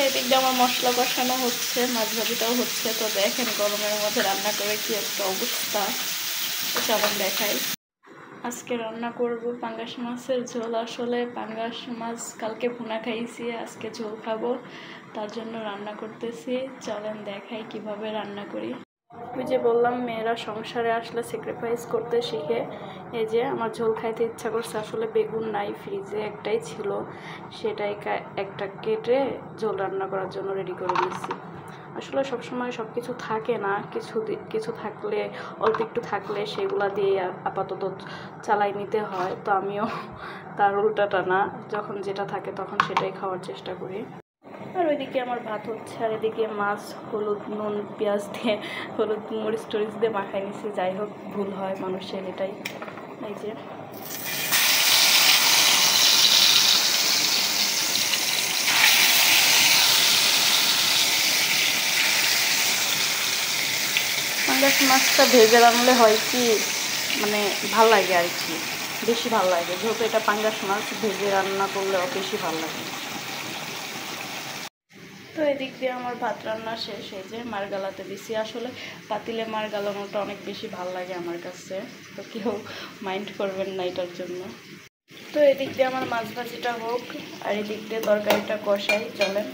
এদিক দিয়ে আমার মশলা কষানো হচ্ছে, মাছ ভাজিটাও হচ্ছে। তো দেখেন গরমের মধ্যে রান্না করে কি একটা অবস্থা। তো চলেন দেখাই। আজকে রান্না করব পাঙ্গাস মাছের ঝোল। আসলে পাঙ্গাস মাছ কালকে ভুনা খাইছি, আজকে ঝোল খাবো, তার জন্য রান্না করতেছি। চলেন দেখাই কিভাবে রান্না করি। ওই যে বললাম মেয়েরা সংসারে আসলে স্যাক্রিফাইস করতে শিখে। এই যে আমার ঝোল খাইতে ইচ্ছা করছে, আসলে বেগুন নাই, ফ্রিজে একটাই ছিল, সেটাই একটা কেটে ঝোল রান্না করার জন্য রেডি করে নিচ্ছি। আসলে সবসময় সব কিছু থাকে না, কিছু থাকলে, অল্প একটু থাকলে সেগুলা দিয়ে আপাতত চালাই নিতে হয়। তো আমিও তার উল্টাটা না, যখন যেটা থাকে তখন সেটাই খাওয়ার চেষ্টা করি। আর ওইদিকে আমার ভাত হচ্ছে, আর এদিকে মাছ হলুদ নুন পেঁয়াজ দিয়ে, হলুদ মরিচ টরিচ দিয়ে মাখাই নিছি। যাই হোক, ভুল হয় মানুষের, এটাই। এই যে পাঙ্গাস মাছটা ভেজে রান্নলে হয় কি, মানে ভাল লাগে আর কি, বেশি ভাল লাগে। যেহেতু এটা পাঙ্গাস মাছ, ভেজে রান্না করলেও বেশি ভাল লাগে। তো এদিক দিয়ে আমার ভাত রান্না শেষ। এই যে মার গালাতে দিছি। আসলে পাতিলে মার গালানোটা অনেক বেশি ভাল লাগে আমার কাছে, তো কেউ মাইন্ড করবেন না এটার জন্য। তো এদিক দিয়ে আমার মাছ ভাজিটা হোক, আর এদিক দিয়ে তরকারিটা কষাই। চলেন।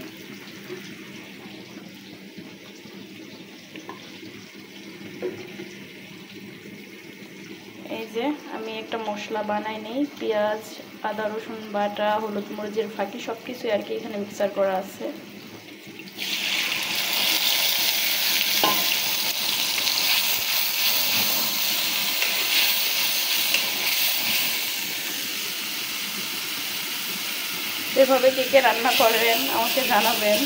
এই যে আমি একটা মশলা বানাই নিই, পেঁয়াজ আদা রসুন বাটা হলুদ মরিচের ফাঁকি সব কিছুই আর কি এখানে মিক্সার করা আছে। এভাবে কে কে রান্না করেন আমাকে জানাবেন।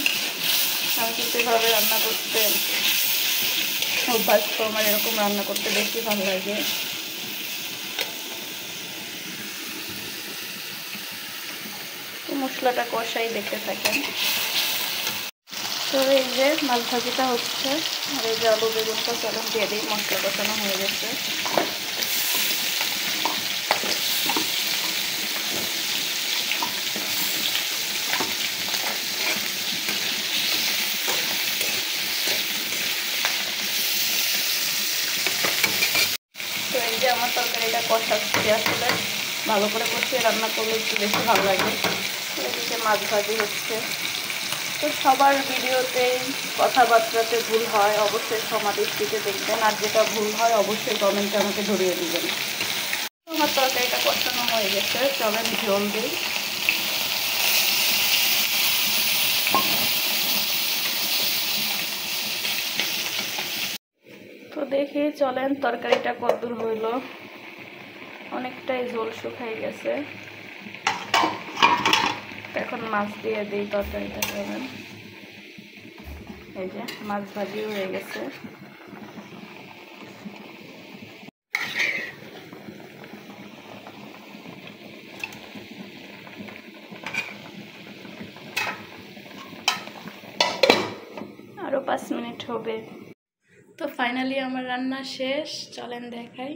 আমি কিন্তু এভাবে রান্না করতে অভ্যস্ত, আমার এরকম রান্না করতে বেশি ভালো লাগে। মশলাটা কষাই, দেখতে থাকেন। তো এই যে মাছ ভাজিটা হচ্ছে, আর এই যে আলু বেগুনটা চলন দিয়ে দিই। মশলা কষানো হয়ে গেছে। তো এই যে আমার তরকারিটা কষাচ্ছি, আসলে ভালো করে কষিয়ে রান্না করলে একটু বেশি ভালো লাগে। এদিকে মাছ ভাজি হচ্ছে। তো সবার ভিডিওতেই কথাবার্তাতে ভুল হয়, অবশ্যই সমাদৃষ্টিতে দেখবেন, আর যেটা ভুল হয় অবশ্যই কমেন্টে আমাকে ধরিয়ে দিবেন। আমার তরকারিটা কষানো হয়ে গেছে, চলেন ঝোল দিই। তো দেখি চলেন তরকারিটা কতদূর হইল। অনেকটাই ঝোল শুকাই গেছে। এখন মাছ দিয়ে দিই তরকারিটা। চলেন। এই যে মাছ ভাজি হয়ে গেছে। আরো 5 মিনিট হবে। তো ফাইনালি আমার রান্না শেষ, চলেন দেখাই।